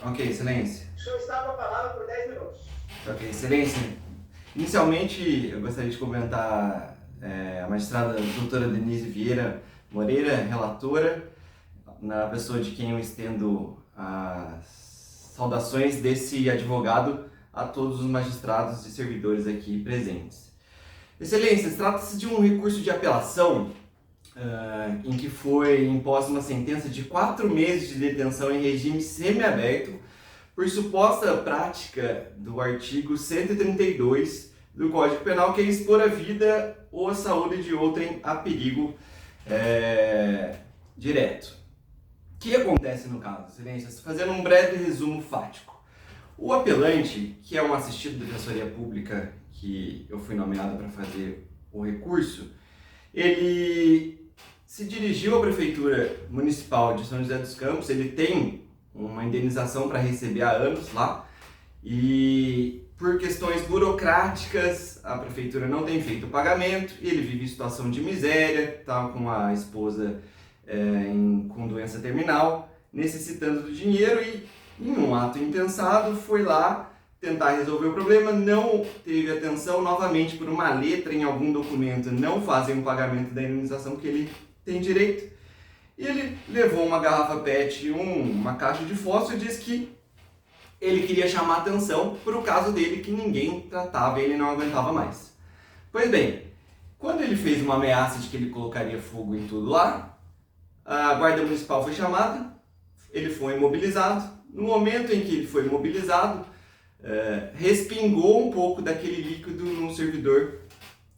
Ok, excelência. O senhor está com a palavra por 10 minutos. Ok, excelência. Inicialmente, eu gostaria de comentar a magistrada doutora Denise Vieira Moreira, relatora, na pessoa de quem eu estendo as saudações desse advogado a todos os magistrados e servidores aqui presentes. Excelências, trata-se de um recurso de apelação em que foi imposta uma sentença de 4 meses de detenção em regime semiaberto por suposta prática do artigo 132 do Código Penal, que é expor a vida ou a saúde de outrem a perigo direto. O que acontece no caso, excelências? Fazendo um breve resumo fático. O apelante, que é um assistido da Defensoria Pública, que eu fui nomeado para fazer o recurso, ele se dirigiu à Prefeitura Municipal de São José dos Campos. Ele tem uma indenização para receber há anos lá e, por questões burocráticas, a Prefeitura não tem feito o pagamento. Ele vive em situação de miséria, está com a esposa com doença terminal, necessitando do dinheiro e, em um ato impensado, foi lá tentar resolver o problema, não teve atenção, novamente por uma letra em algum documento não fazem o pagamento da indenização que ele tem direito. E ele levou uma garrafa PET, uma caixa de fósforo, e disse que ele queria chamar atenção para o caso dele, que ninguém tratava e ele não aguentava mais. Pois bem, quando ele fez uma ameaça de que ele colocaria fogo em tudo lá, a Guarda Municipal foi chamada, ele foi imobilizado. No momento em que ele foi imobilizado, respingou um pouco daquele líquido no servidor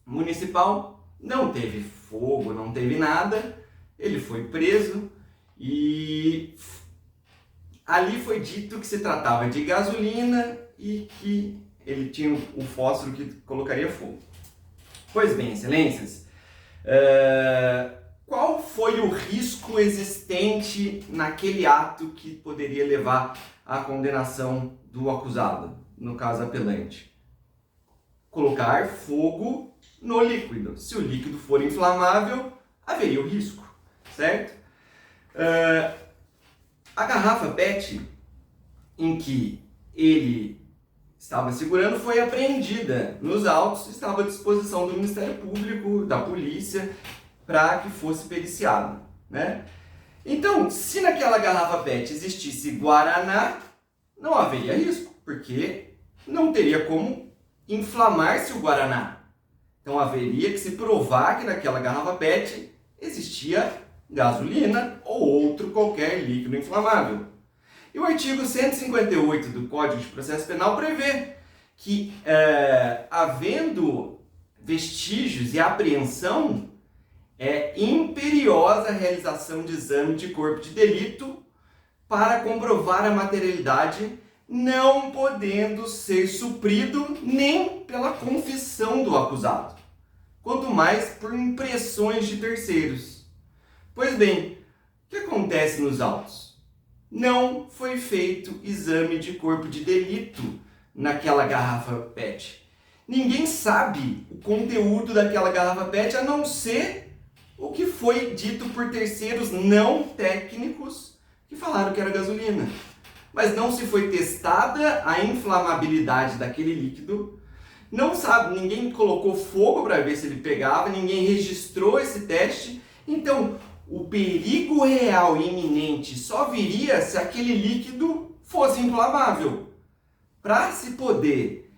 municipal, não teve fogo, não teve nada, ele foi preso e ali foi dito que se tratava de gasolina e que ele tinha o fósforo que colocaria fogo. Pois bem, excelências, qual foi o risco existente naquele ato que poderia levar à condenação do acusado, no caso apelante? Colocar fogo no líquido. Se o líquido for inflamável, haveria o risco, certo? A garrafa PET em que ele estava segurando foi apreendida nos autos, estava à disposição do Ministério Público, da polícia, para que fosse periciado, né? Então, se naquela garrafa PET existisse guaraná, não haveria risco, porque não teria como inflamar-se o guaraná. Então haveria que se provar que naquela garrafa PET existia gasolina ou outro qualquer líquido inflamável. E o artigo 158 do Código de Processo Penal prevê que, havendo vestígios e apreensão, é imperiosa a realização de exame de corpo de delito para comprovar a materialidade, não podendo ser suprido nem pela confissão do acusado, quanto mais por impressões de terceiros. Pois bem, o que acontece nos autos? Não foi feito exame de corpo de delito naquela garrafa PET. Ninguém sabe o conteúdo daquela garrafa PET, a não ser o que foi dito por terceiros não técnicos que falaram que era gasolina. Mas não se foi testada a inflamabilidade daquele líquido, não sabe, ninguém colocou fogo para ver se ele pegava, ninguém registrou esse teste. Então, o perigo real e iminente só viria se aquele líquido fosse inflamável. Para se poder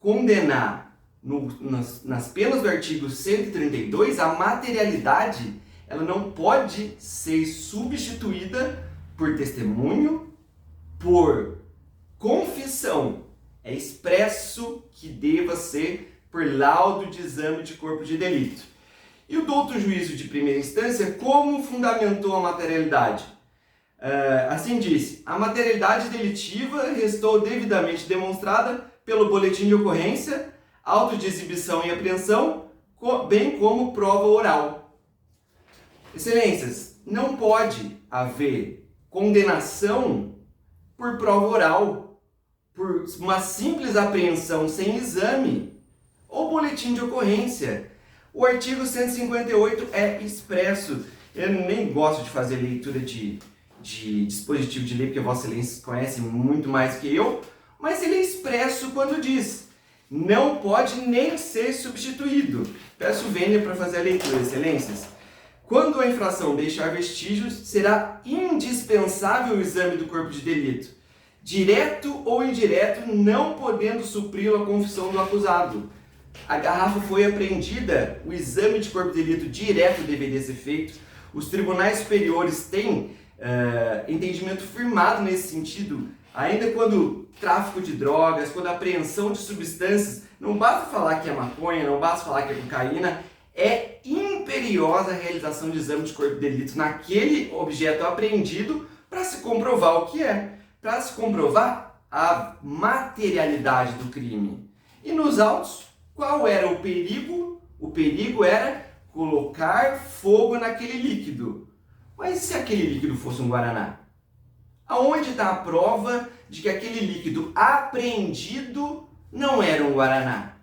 condenar nas penas do artigo 132, a materialidade ela não pode ser substituída por testemunho, por confissão. É expresso que deva ser por laudo de exame de corpo de delito. E o douto juízo de primeira instância, como fundamentou a materialidade? Assim disse: a materialidade delitiva restou devidamente demonstrada pelo boletim de ocorrência, auto de exibição e apreensão, bem como prova oral. Excelências, não pode haver condenação por prova oral, por uma simples apreensão sem exame ou boletim de ocorrência. O artigo 158 é expresso. Eu nem gosto de fazer leitura de de dispositivo de lei, porque Vossa Excelência conhece muito mais que eu, mas ele é expresso quando diz: não pode nem ser substituído. Peço vênia para fazer a leitura, Excelências. Quando a infração deixar vestígios, será indispensável o exame do corpo de delito, direto ou indireto, não podendo supri-lo a confissão do acusado. A garrafa foi apreendida, o exame de corpo de delito direto deveria ser feito. Os tribunais superiores têm entendimento firmado nesse sentido, ainda quando tráfico de drogas, quando apreensão de substâncias, não basta falar que é maconha, não basta falar que é cocaína, é imperiosa a realização de exame de corpo de delito naquele objeto apreendido para se comprovar o que é, para se comprovar a materialidade do crime. E nos autos, qual era o perigo? O perigo era colocar fogo naquele líquido. Mas e se aquele líquido fosse um guaraná? Aonde está a prova de que aquele líquido apreendido não era um guaraná?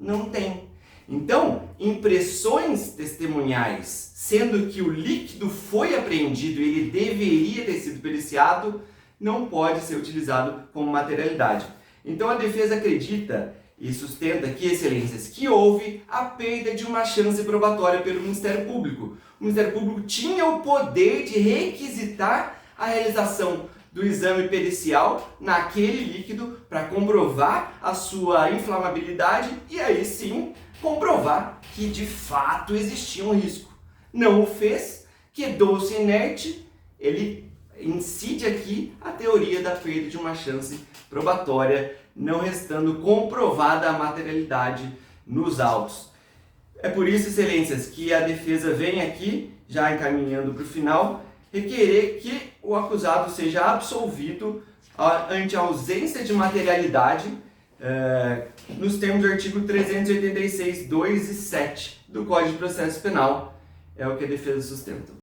Não tem. Então, impressões testemunhais, sendo que o líquido foi apreendido e ele deveria ter sido periciado, não pode ser utilizado como materialidade. Então, a defesa acredita e sustenta aqui, Excelências, que houve a perda de uma chance probatória pelo Ministério Público. O Ministério Público tinha o poder de requisitar a realização do exame pericial naquele líquido para comprovar a sua inflamabilidade e aí sim comprovar que de fato existia um risco. Não o fez, quedou-se inerte, ele incide aqui a teoria da perda de uma chance probatória, não restando comprovada a materialidade nos autos. É por isso, Excelências, que a defesa vem aqui, já encaminhando para o final, requerer que o acusado seja absolvido ante a ausência de materialidade nos termos do artigo 386, 2 e 7 do Código de Processo Penal. É o que a defesa sustenta.